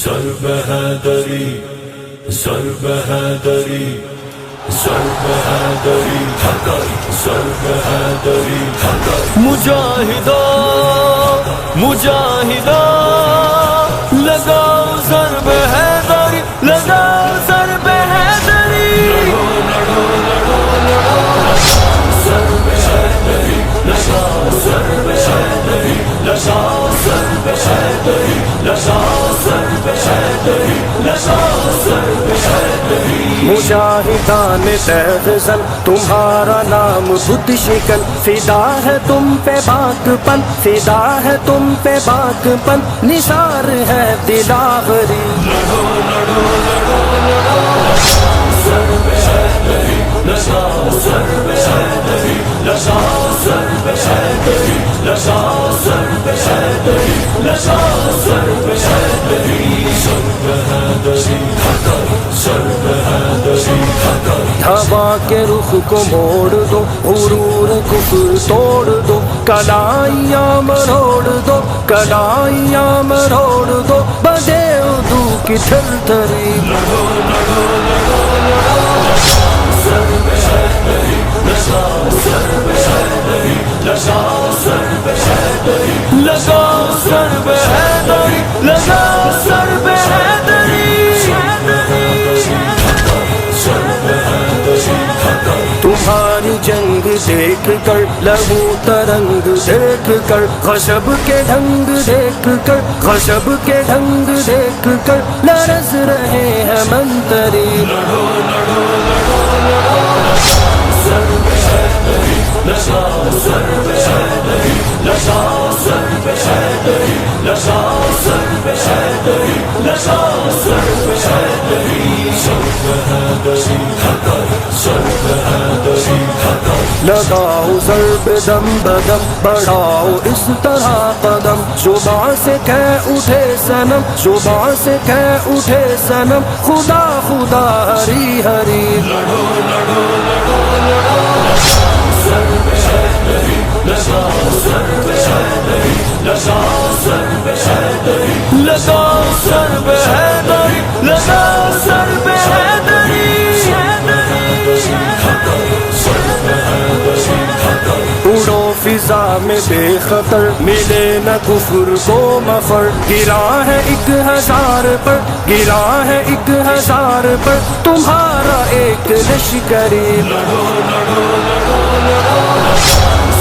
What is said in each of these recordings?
ضرب حیدری ضرب حیدری ضرب حیدری ضرب حیدری مجاہدو مجاہدو لگاؤ ضرب حیدری لگاؤ ضرب حیدری لڑو لڑو لڑو ضرب حیدری لگاؤ ضرب حیدری لگاؤ ضرب حیدری لگاؤ ضرب حیدری لگاؤ ضرب حیدری مجاہدان تیغ زن تمہارا نام بت شکن فدا ہے تم پہ باک پن فدا ہے تم پہ باک پن نثار ہے دل آوری لڑو لڑو لڑو لڑو ضرب حیدری لگاؤ ضرب حیدری لگاؤ ضرب حیدری لگاؤ ضرب حیدری لگاؤ ضرب حیدری ضرب حیدری ضرب حیدری ہوا کے رخ کو موڑ دو غرور کفر توڑ دو کلائیاں مروڑ دو کلائیاں مروڑ دو بدے اردو کی تھر تھری لڑو لڑو لڑو لڑو ضرب حیدری لگاؤ ضرب حیدری لگاؤ ضرب حیدری لگاؤ ضرب حیدری لگاؤ ضرب حیدری تمہاری جنگ دیکھ کر لہو ترنگ دیکھ کر غضب کے ڈھنگ دیکھ کر غضب کے ڈھنگ دیکھ کر لرز رہے ہیں منتری لڑو لڑو لڑو لڑو ضرب حیدری لگاؤ ضرب حیدری لگاؤ ضرب حیدری لگاؤ ضرب حیدری لگاؤ ضرب حیدری ضرب حیدری ضرب حیدری لگاؤ ضرب دم بدم بڑھاؤ اس طرح قدم زباں سے کہہ اٹھے صنم زباں سے کہہ اٹھے صنم خدا خدا ہری ہری لڑو لڑو لڑو لڑو ضرب حیدری لگاؤ ضرب حیدری لگاؤ ضرب حیدری لگاؤ ضرب حیدری لگاؤ ضرب حیدری اڑو فضا میں بے خطر ملے نہ کفر کو مفر گرا ہے 1000 پر گرا ہے 1000 پر تمہارا ایک لشکری لڑو لڑو لڑو لڑو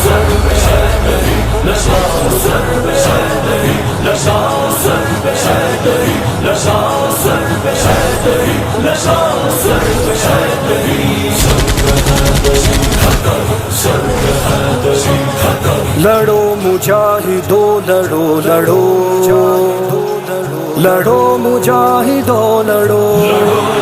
ضرب حیدری لگاؤ ضرب حیدری لگاؤ ضرب حیدری لگاؤ ضرب حیدری لگاؤ ضرب حیدری لڑو مجاہدو لڑو لڑو لڑو مجاہدو لڑو